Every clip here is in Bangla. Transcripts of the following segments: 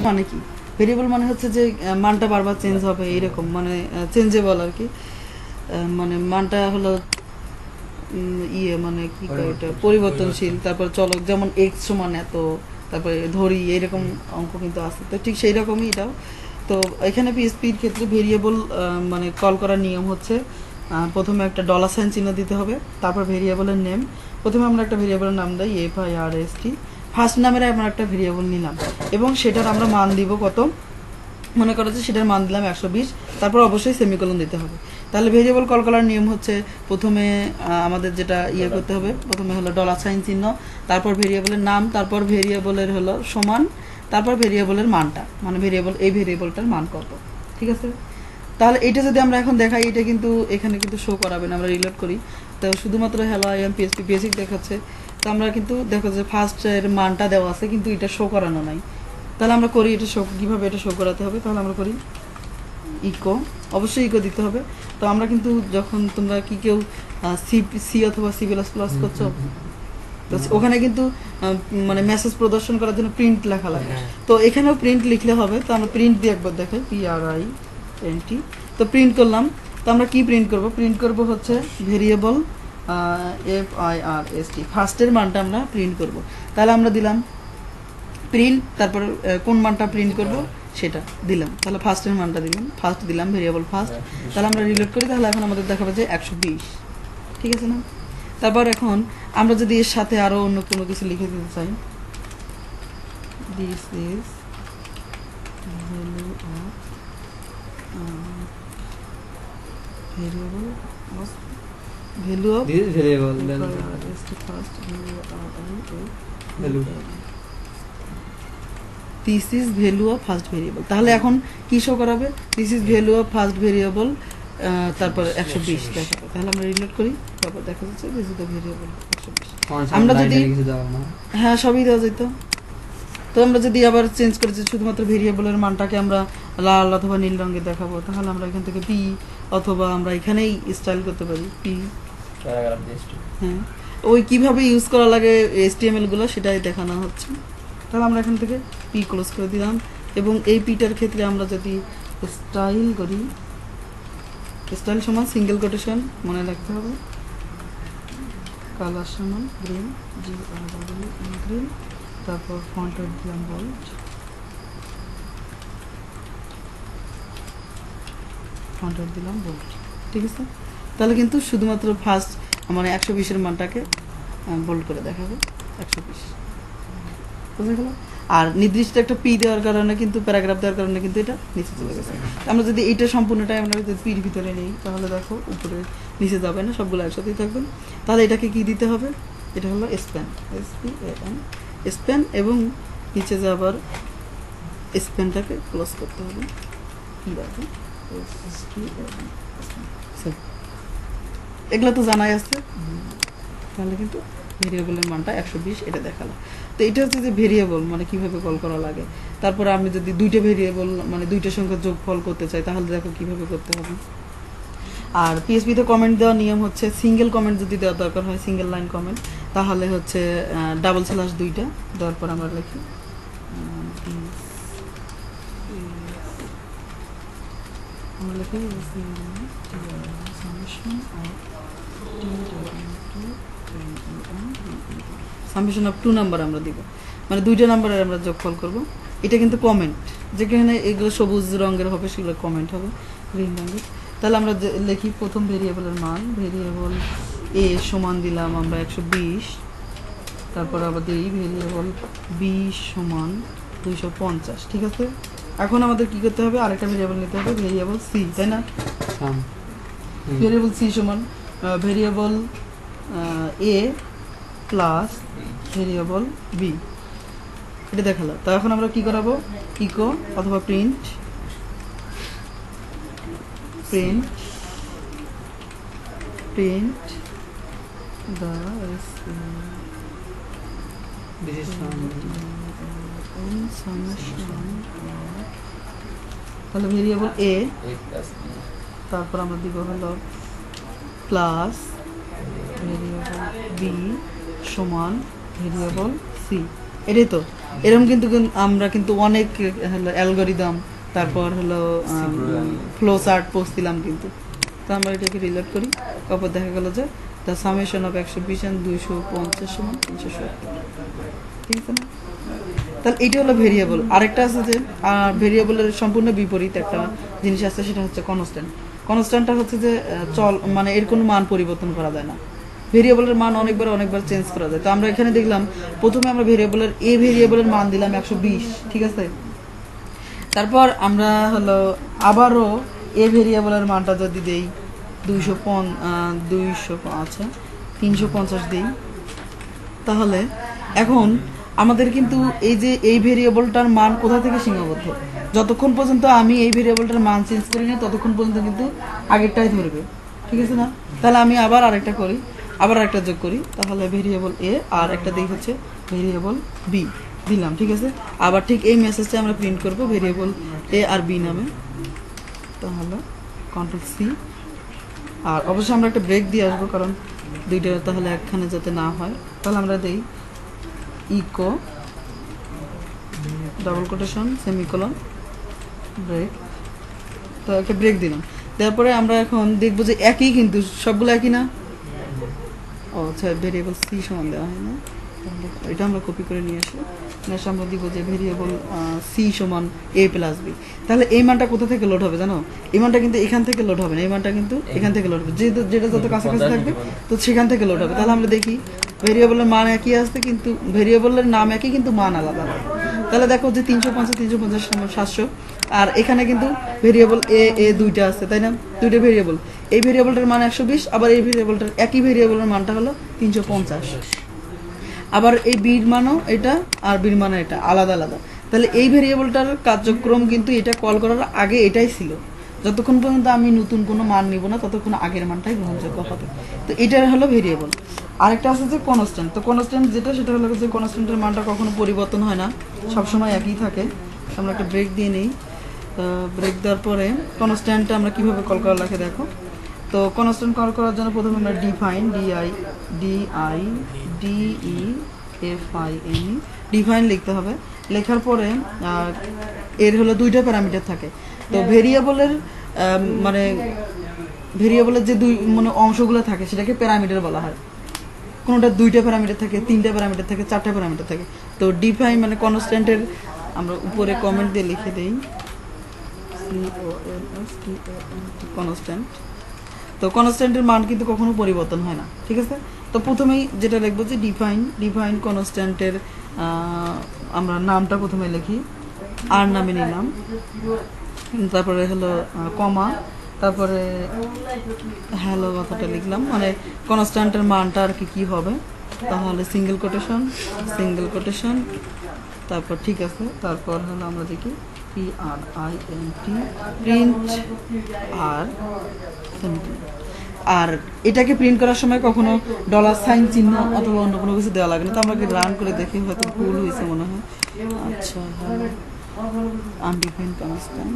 মানে কি ভেরিয়েবল মানে হচ্ছে যে মানটা বারবার চেঞ্জ হবে এরকম, মানে চেঞ্জেবল আর কি। মানে মানটা হলো মানে কি কয় এটা পরিবর্তনশীল। তারপর চলক, যেমন এক্স সমান এত, তারপরে ধরি এরকম অঙ্ক কিন্তু আছে, তো ঠিক সেই রকমই এটাও। তো এখানে পিএসপির ক্ষেত্রে ভেরিয়েবল মানে কল করার নিয়ম হচ্ছে প্রথমে একটা ডলার সাইন চিহ্ন দিতে হবে, তারপর ভেরিয়েবলের নেম। প্রথমে আমরা একটা ভেরিয়েবলের নাম দিই FIRST, ফার্স্ট নামের আমরা একটা ভেরিয়েবল নিলাম এবং সেটার আমরা মান দিব কত, মনে করো যে সেটার মান দিলাম 120, তারপর অবশ্যই সেমিকোলন দিতে হবে। তাহলে ভেরিয়েবল কল করার নিয়ম হচ্ছে প্রথমে আমাদের যেটা করতে হবে, প্রথমে হলো ডলার সাইন চিহ্ন, তারপর ভেরিয়েবলের নাম, তারপর ভেরিয়েবলের হলো সমান, তারপর ভেরিয়েবলের মানটা, মানে এই ভেরিয়েবলটার মান কত। ঠিক আছে, তাহলে এটা যদি আমরা এখন দেখাই, এটা কিন্তু এখানে কিন্তু শো করাবে না, আমরা রিলোড করি তো শুধুমাত্র hello I am PSP basic দেখাচ্ছে। তো আমরা কিন্তু দেখো যে ফার্স্টের মানটা দেওয়া আছে কিন্তু এটা শো করানো নাই। তাহলে আমরা করি এটা শো, কীভাবে এটা শো করাতে হবে, তাহলে আমরা করি ইকো, অবশ্যই ইকো দিতে হবে। তো আমরা কিন্তু যখন তোমরা কি কেউ সি অথবা C++ করছো, তো ওখানে কিন্তু মানে মেসেজ প্রদর্শন করার জন্য প্রিন্ট লেখা লাগে, তো এখানেও প্রিন্ট লিখলে হবে। তো আমরা প্রিন্ট দিয়ে একবার দেখাই, PRINT। তো প্রিন্ট করলাম, তো আমরা কি প্রিন্ট করব, প্রিন্ট করব হচ্ছে ভেরিয়েবল FIRST, ফার্স্টের মানটা আমরা প্রিন্ট করব। তাহলে আমরা দিলাম প্রিন্ট, তারপর কোন মানটা প্রিন্ট করব সেটা দিলাম, তাহলে ফার্স্টের মানটা দিলাম, ফার্স্ট দিলাম ভেরিয়েবল ফার্স্ট। তাহলে আমরা রিলোড করি, তাহলে এখন আমাদের দেখাবে যে 120। ঠিক আছে না? তারপর এখন আমরা যদি এর সাথে আরো অন্য কোনো কিছু লিখে দিতে চাই, this is value of this is value of first variable. তাহলে এখন কি শো করাবে, this is value of first variable, তারপর 120 দেখাবে। তাহলে আমরা রিলোড করি, তারপর দেখা যাচ্ছে দিস ইজ দ্য ভেরিয়েবল 120। আমরা যদি হ্যাঁ সবই দেওয়া যেত। তো আমরা যদি আবার চেঞ্জ করেছি শুধুমাত্র ভেরিয়েবলের মানটাকে আমরা লাল অথবা নীল রঙে দেখাবো, তাহলে আমরা এখান থেকে পি, অথবা আমরা এখানেই স্টাইল করতে পারি পি। হ্যাঁ, ওই কিভাবে ইউজ করা লাগে HTML গুলো সেটাই দেখানো হচ্ছে। তাহলে আমরা এখান থেকে পি ক্লোজ করে দিলাম, এবং এই পিটার ক্ষেত্রে আমরা যদি স্টাইল করি, স্টাইল সমান সিঙ্গেল কোটেশন মনে রাখতে হবে, কালার সমান গ্রিন, গ্রিন, তারপর ফন্ট ওয়েট দিলাম বোল্ড, ফন্ট ওয়েট দিলাম বোল্ড। ঠিক আছে, তাহলে কিন্তু শুধুমাত্র ফার্স্ট মানে 120-এর মানটাকে বোল্ড করে দেখাবে 120, বুঝে গেল। আর নির্দিষ্ট একটা পি দেওয়ার কারণে কিন্তু, প্যারাগ্রাফ দেওয়ার কারণে কিন্তু এটা নিচে চলে গেছে। আমরা যদি এইটা সম্পূর্ণটাই আমরা যদি পির ভিতরে নেই, তাহলে দেখো উপরে নিচে যাবে না, সবগুলো একসাথেই থাকবে। তাহলে এটাকে কি দিতে হবে, এটা হলো স্প্যান, SPAN, স্প্যান, এবং নিচে যে আবার স্প্যানটাকে ক্লোজ করতে হবে, কি দেখো এগুলো তো জানাই আছে। তাহলে কিন্তু ভেরিয়েবলের মানটা 120 এটা দেখালো। তো এটা হচ্ছে যে ভেরিয়েবল মানে কিভাবে কল করা লাগে। তারপরে আমি যদি দুইটা ভেরিয়েবল মানে দুইটা সংখ্যা যোগফল করতে চাই, তাহলে দেখো কিভাবে করতে হবে। আর পিএসপিতে কমেন্ট দেওয়ার নিয়ম হচ্ছে, সিঙ্গেল কমেন্ট যদি দেওয়ার দরকার হয়, সিঙ্গেল লাইন কমেন্ট, তাহলে হচ্ছে ডাবল স্ল্যাশ 2টা দেওয়ার পর আমরা লিখি সামেশন অফ 2 নাম্বার আমরা দিব, মানে দুইটা নাম্বারের আমরা যোগফল করব। এটা কিন্তু কমেন্ট, যেখানে এগুলো সবুজ রঙের হবে সেগুলো কমেন্ট হবে গ্রিন রঙের। তাহলে আমরা লিখি প্রথম ভেরিয়েবলের মান, ভেরিয়েবল এ সমান দিলাম আমরা 120, তারপর আবার দিই ভেরিয়েবল বি সমান 250। ঠিক আছে, এখন আমাদের কি করতে হবে, আরেকটা ভেরিয়েবল নিতে হবে, ভেরিয়েবল সি, তাই না? ভেরিয়েবল সি সমান ভেরিয়েবল এ প্লাস ভেরিয়েবল বি, এটা দেখালো। তো এখন আমরা কি করাবো, ইকো অথবা প্রিন্ট, প্রিন্ট প্রিন্ট the তাহলে ভেরিয়েবল এ, তারপর আমরা দিব হলো প্লাস ভেরিয়েবল বি সমান ভেরিয়েবল সি, এটাই তো। এরকম কিন্তু আমরা কিন্তু অনেক হলো অ্যালগরিদম, তারপর হলো ফ্লো চার্ট পড়ছিলাম কিন্তু। তো আমরা এটাকে রিলেট করি, তারপর দেখা গেল যে দ্য সামেশন অফ 120 and 250 সমান 370, ঠিক আছে না? তাহলে এইটা হলো ভেরিয়েবল। আরেকটা আছে যে ভেরিয়েবলের সম্পূর্ণ বিপরীত একটা জিনিস আছে, সেটা হচ্ছে কনস্ট্যান্ট। কনস্ট্যান্টটা হচ্ছে যে চল, মানে এর কোনো মান পরিবর্তন করা যায় না। ভেরিয়েবলের মান অনেকবার চেঞ্জ করা যায়। তো আমরা এখানে দেখলাম প্রথমে আমরা ভেরিয়েবলের মান দিলাম 120, ঠিক আছে। তারপর আমরা হলো আবারও ভেরিয়েবলের মানটা যদি দেই 350 দিই, তাহলে এখন আমাদের কিন্তু এই ভেরিয়েবলটার মান কোথা থেকে সীমাবদ্ধ, যতক্ষণ পর্যন্ত আমি এই ভেরিয়েবলটার মান চেঞ্জ করি না ততক্ষণ পর্যন্ত কিন্তু আগেরটাই ধরবে, ঠিক আছে না? তাহলে আমি আবার আরেকটা যোগ করি, তাহলে ভেরিয়েবল এ আর একটা দিই হচ্ছে ভেরিয়েবল বি দিলাম, ঠিক আছে। আবার ঠিক এই মেসেজটা আমরা প্রিন্ট করব ভেরিয়েবল এ আর বি নামে, তাহলে কন্ট্রোল সি। আর অবশ্যই আমরা একটা ব্রেক দিয়ে আসবো, কারণ দুইটা তাহলে একখানে যাতে না হয়। তাহলে আমরা দেই echo double quotation semicolon break, তো একটা ব্রেক দিলাম। তারপরে আমরা এখন দেখবো যে একই, কিন্তু সবগুলো একই না। ও আচ্ছা, ভেরিয়েবল সি সমান দেওয়া হয় না, এটা আমরা কপি করে নিয়ে আসি। নেক্সট আমরা দিব যে ভেরিয়েবল সি সমান এ প্লাস বি। তাহলে এই মানটা কোথা থেকে লোড হবে জানো? এই মানটা কিন্তু এখান থেকে লোড হবে না, এই মানটা কিন্তু এখান থেকে লোড হবে, যেটা যত কাছাকাছি থাকবে তো সেখান থেকে লোড হবে। তাহলে আমরা দেখি ভেরিয়েবলের মান একই আসছে, কিন্তু ভেরিয়েবলের নাম একই, কিন্তু মান আলাদা আলাদা। তাহলে দেখো যে 350 সমান 700, আর এখানে কিন্তু ভেরিয়েবল এ দুইটা আছে, তাই না? দুইটা ভেরিয়েবল, এই ভেরিয়েবলটার মান 120, আবার এই ভেরিয়েবলটার একই ভেরিয়েবলের মানটা হলো 350। আবার এই বির মানও এটা আর বির মানও এটা আলাদা আলাদা। তাহলে এই ভেরিয়েবলটার কার্যক্রম কিন্তু এটা কল করার আগে এটাই ছিল। যতক্ষণ পর্যন্ত আমি নতুন কোনো মান নিব না ততক্ষণ আগের মানটাই গ্রহণযোগ্য হবে। তো এটার হলো ভেরিয়েবল। আরেকটা আছে যে কনস্ট্যান্ট। তো কনস্ট্যান্ট সেটা হলো যে কনস্ট্যান্টের মানটা কখনো পরিবর্তন হয় না, সবসময় একই থাকে। আমরা একটা ব্রেক দিয়ে নিই। ব্রেক দেওয়ার পরে কনস্ট্যান্টটা আমরা কীভাবে কল করা লাগে দেখো। তো কনস্ট্যান্ট কল করার জন্য প্রথমে আমরা ডিফাইন লিখতে হবে। লেখার পরে এর হলো দুইটা প্যারামিটার থাকে। তো ভেরিয়েবলের যে অংশগুলো থাকে সেটাকে প্যারামিটার বলা হয়। কোনোটা 2টা প্যারামিটার থাকে, 3টা প্যারামিটার থাকে, 4টা প্যারামিটার থাকে। তো ডিফাইন কনস্ট্যান্টের আমরা উপরে কমেন্ট দিয়ে লিখে দেই কনস্ট্যান্ট। তো কনস্ট্যান্টের মান কিন্তু কখনো পরিবর্তন হয় না, ঠিক আছে। তো প্রথমেই যেটা লিখবো যে ডিফাইন কনস্ট্যান্টের আমরা নামটা প্রথমে লিখি, আর নামে নিলাম, তারপরে হলো কমা, তারপরে হ্যালো কথাটা লিখলাম, কনস্ট্যান্টের মানটা আর কি হবে, তাহলে সিঙ্গেল কোটেশন, তারপর ঠিক আছে। তারপর হলো আমরা দেখি প্রিন্ট আর এটাকে প্রিন্ট করার সময় কখনো $সাইন চিহ্ন অথবা অন্য কোনো কিছু দেওয়া লাগে না। তো আমরা রান করে দেখি, হয়তো ভুল হয়েছে মনে হয়। আচ্ছা, আনডিফাইন্ড কনস্ট্যান্ট,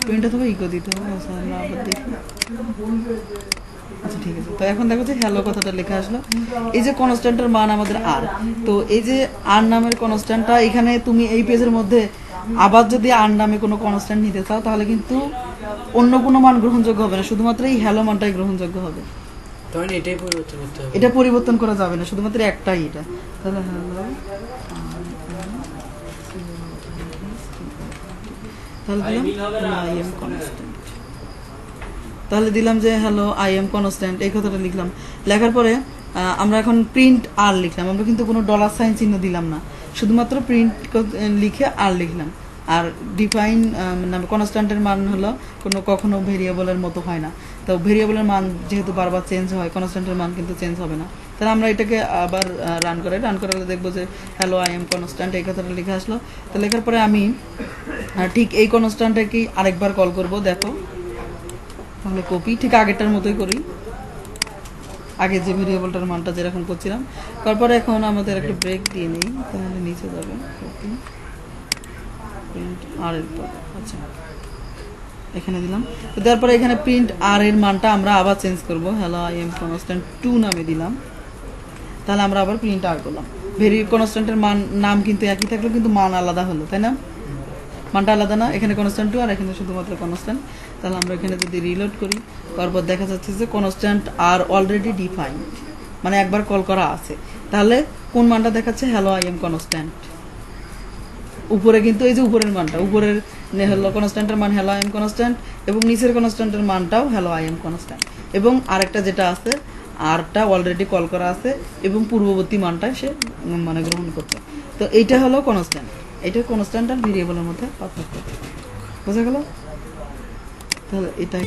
প্রিন্ট অথবা ইকো দিতে হবে। আমরা আবার দেখি। আচ্ছা, ঠিক আছে। তো এখন দেখো যে হ্যালো কথাটা লেখা আসলো। এই যে কনস্ট্যান্টের মান আমাদের আর, তো এই যে আর নামের কনস্ট্যান্টটা এখানে তুমি এই পেজের মধ্যে আবার যদি আর নামে কোনো কনস্ট্যান্ট নিতে চাও তাহলে কিন্তু অন্য কোনো মান গ্রহণযোগ্য হবে না, শুধুমাত্র এই হ্যালো মানটাই গ্রহণযোগ্য হবে। এটা পরিবর্তন করা যাবে না, শুধুমাত্র একটাই এটা। তাহলে হ্যালো, তাহলে দিলাম যে হ্যালো আই এম কনস্ট্যান্ট, এই কথাটা লিখলাম। লেখার পরে আমরা এখন প্রিন্ট আর লিখলাম, আমরা কিন্তু কোনো $সাইন চিহ্ন দিলাম না, শুধুমাত্র প্রিন্ট লিখে আর লিখলাম। আর ডিফাইন কনস্ট্যান্টের মান হলো কখনো ভেরিয়েবলের মতো হয় না। তো ভেরিয়েবলের মান যেহেতু বারবার চেঞ্জ হয়, কনস্ট্যান্টের মান কিন্তু চেঞ্জ হবে না। তাহলে আমরা এটাকে আবার রান করে দেখবো যে হ্যালো আই এম কনস্ট্যান্ট, এই কথাটা লিখে আসলো। তো লেখার পরে আমি ঠিক এই কনস্ট্যান্টটাকেই আরেকবার কল করব, দেখো। তাহলে কপি ঠিক আগেরটার মতোই করি, আগে যে ভেরিয়েবলটার মানটা যেরকম করছিলাম। তারপরে এখন আমাদের একটা ব্রেক দিয়ে নিই, তাহলে নিচে যাবে কপি প্রিন্ট আর এর পর। আচ্ছা, এখানে দিলাম। তো দেওয়ার পরে এখানে প্রিন্ট আর এর মানটা আমরা আবার চেঞ্জ করব, হ্যালো আই এম কনস্ট্যান্ট 2 নামে দিলাম। তাহলে আমরা আবার প্রিন্ট আর করলাম। ভেরি কনস্ট্যান্টের মান নাম কিন্তু একই থাকলো, কিন্তু মান আলাদা হলো, তাই না? মানটা আলাদা না, এখানে কনস্ট্যান্ট 2 আর এখানে শুধুমাত্র কনস্ট্যান্ট। তাহলে আমরা এখানে যদি রিলোড করি, তারপর দেখা যাচ্ছে যে কনস্ট্যান্ট আর অলরেডি ডিফাইন্ড, মানে একবার কল করা আছে। তাহলে কোন মানটা দেখাচ্ছে? Hello I am constant. উপরে কিন্তু এই যে উপরের মানটা, উপরের হ্যালো কনস্ট্যান্টের মান হ্যালো আই এম কনস্ট্যান্ট, এবং নিচের কনস্ট্যান্টের মানটাও হ্যালো আই এম কনস্ট্যান্ট, এবং আরেকটা যেটা আছে আরটা অলরেডি কল করা আছে এবং পূর্ববর্তী মানটা সে মানে গ্রহণ করছে। তো এইটা হলো কনস্ট্যান্ট, এটা কনস্ট্যান্ট আর ভেরিয়েবলের মধ্যে পার্থক্য। বোঝা গেল? তাহলে এটাই।